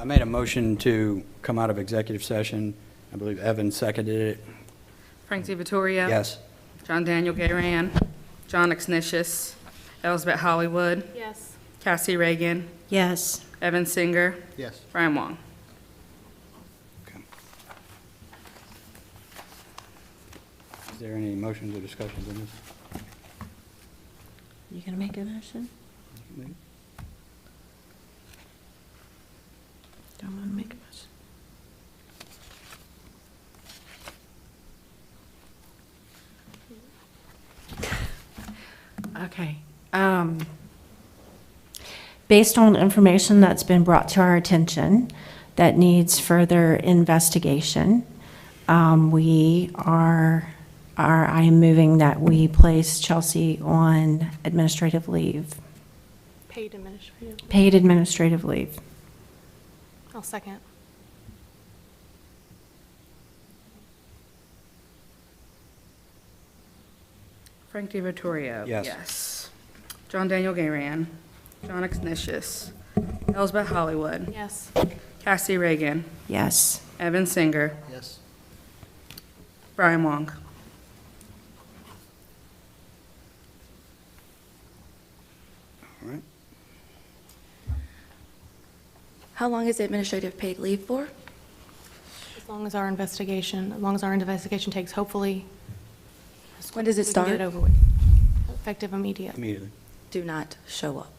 I made a motion to come out of executive session. I believe Evan seconded it. Frank D. Vittoria. Yes. John Daniel Gayran. John Exnicius. Elizabeth Hollywood. Yes. Cassie Reagan. Yes. Evan Singer. Yes. Brian Wong. Okay. Is there any motions or discussions on this? You gonna make a motion? Don't want to make a motion. Okay. Based on information that's been brought to our attention that needs further investigation, I am moving that we place Chelsea on administrative leave, Paid administrative. paid administrative leave. I'll second. Frank D. Vittoria. Yes. Yes. John Daniel Gayran. John Exnicius. Elizabeth Hollywood. Yes. Cassie Reagan. Yes. Evan Singer. Yes. Brian Wong. All right. How long is the administrative paid leave for? As long as our investigation takes, hopefully. When does it we can get start? it over with. Effective immediate. Immediately. Do not show up.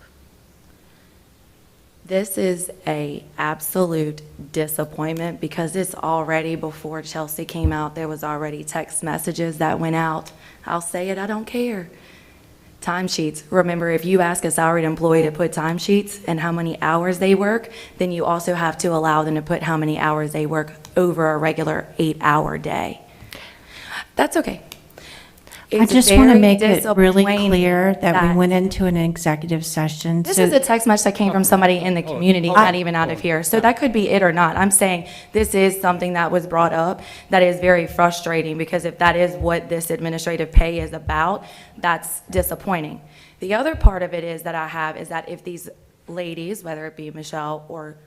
This is a absolute disappointment because it's already before Chelsea came out. There was already text messages that went out. I'll say it, I don't care. Timesheets. Remember, if you ask a salaried employee to put timesheets and how many hours they work, then you also have to allow them to put how many hours they work over a regular 8-hour day. That's okay. I It's just want to very make it really disappointing clear that we went into an executive session. This so- is a text message that came from somebody in the community, not even out of here. So that could be it or not. I'm saying this is something that was brought up that is very frustrating because if that is what this administrative pay is about, that's disappointing. The other part of it is that I have is that if these ladies, whether it be Michelle or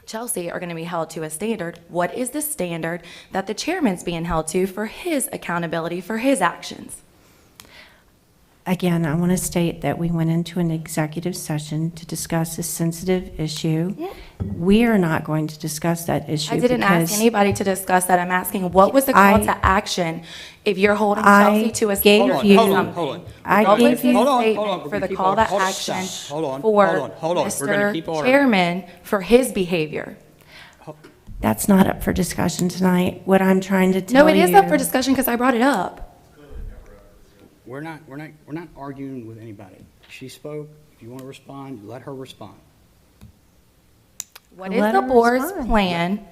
Chelsea, are going to be held to a standard, what is the standard that the chairman's being held to for his accountability for his actions? Again, I want to state that we went into an executive session to discuss a sensitive issue. Yeah. We are not going to discuss that issue I didn't ask because anybody to discuss that. I'm asking, what was the call I- to action if you're holding I Chelsea to a gave standard? you- for Hold on, something? hold on. I What gave was the you- Hold on, statement hold on. for the Keep call order. to Hold on, action hold on, for hold on. We're gonna keep Mr. order. Chairman for his behavior? that's not up for discussion tonight. What I'm trying to tell No, you. it is up for discussion because I brought it up. We're not arguing with anybody. She spoke. If you want to respond, let her respond. What is Let the her board's respond. plan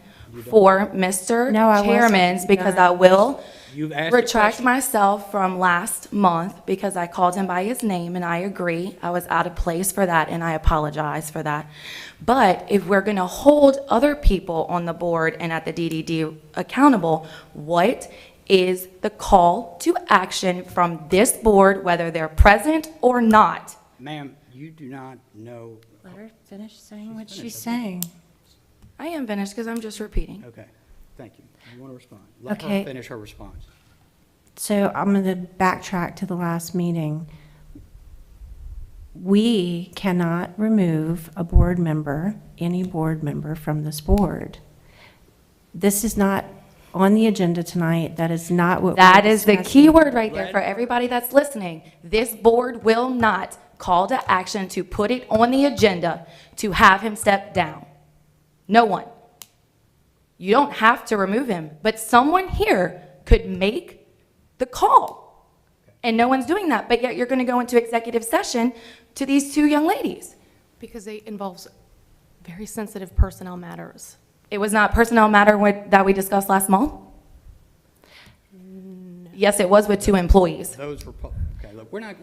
for Mr. No, I wasn't. Chairman's? Because No. I will You've asked a retract question. myself from last month because I called him by his name and I agree. I was out of place for that and I apologize for that. But if we're going to hold other people on the board and at the DDD accountable, what is the call to action from this board, whether they're present or not? Ma'am, you do not know. Let her finish saying what she's finished, saying. I am finished because I'm just repeating. Okay, thank you. You want to respond? Let her Okay. finish her response. So I'm going to backtrack to the last meeting. We cannot remove a board member, any board member from this board. This is not on the agenda tonight. That is not what. That we're is the discussing. key word right there for everybody that's listening. This board will not call to action to put it on the agenda to have him step down. No one. You don't have to remove him, but someone here could make the call. And no one's doing that, but yet you're going to go into executive session to these two young ladies. Because it involves very sensitive personnel matters. It was not personnel matter that we discussed last month? Yes, it was with two employees. Those were, okay, look, we're not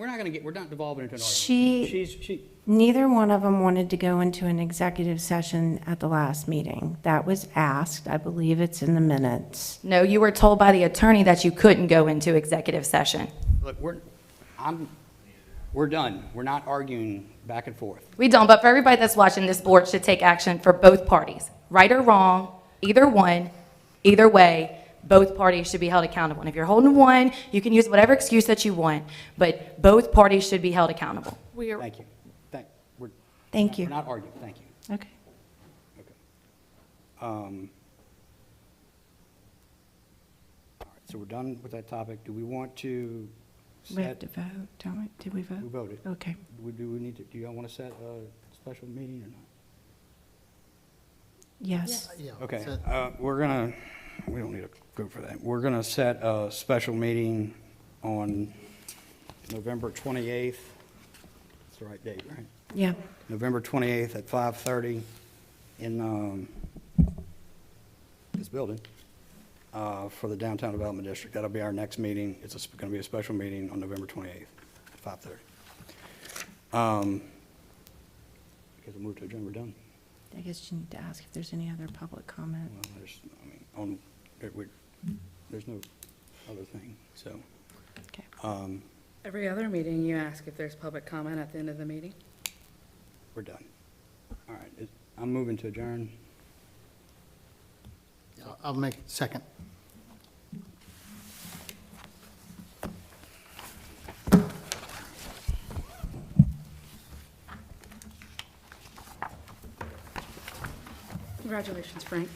devolving into an argument. She, neither one of them wanted to go into an executive session at the last meeting. That was asked. I believe it's in the minutes. No, you were told by the attorney that you couldn't go into executive session. Look, We're done. We're not arguing back and forth. We don't, but for everybody that's watching, this board should take action for both parties. Right or wrong, either one, either way, both parties should be held accountable. And if you're holding one, you can use whatever excuse that you want, but both parties should be held accountable. We are, Thank you. Thank We're you. not arguing, thank you. Okay. Okay. All right, so we're done with that topic. Do we want to We have set, to vote, don't we? Did we vote? we voted. Okay. Do we need to, do y'all want to set a special meeting or not? Yes. Yeah. Okay, so- we don't need to go for that. We're gonna set a special meeting on November 28th. That's the right date, right? Yeah. November 28th at 5:30 in this building for the Downtown Development District. That'll be our next meeting. It's going to be a special meeting on November 28th at 5:30. Because we'll move to adjourn, we're done. I guess you need to ask if there's any other public comment. Well, there's no other thing, so. Okay. Every other meeting, you ask if there's public comment at the end of the meeting. We're done. All right, I'm moving to adjourn. I'll make second. Congratulations, Frank.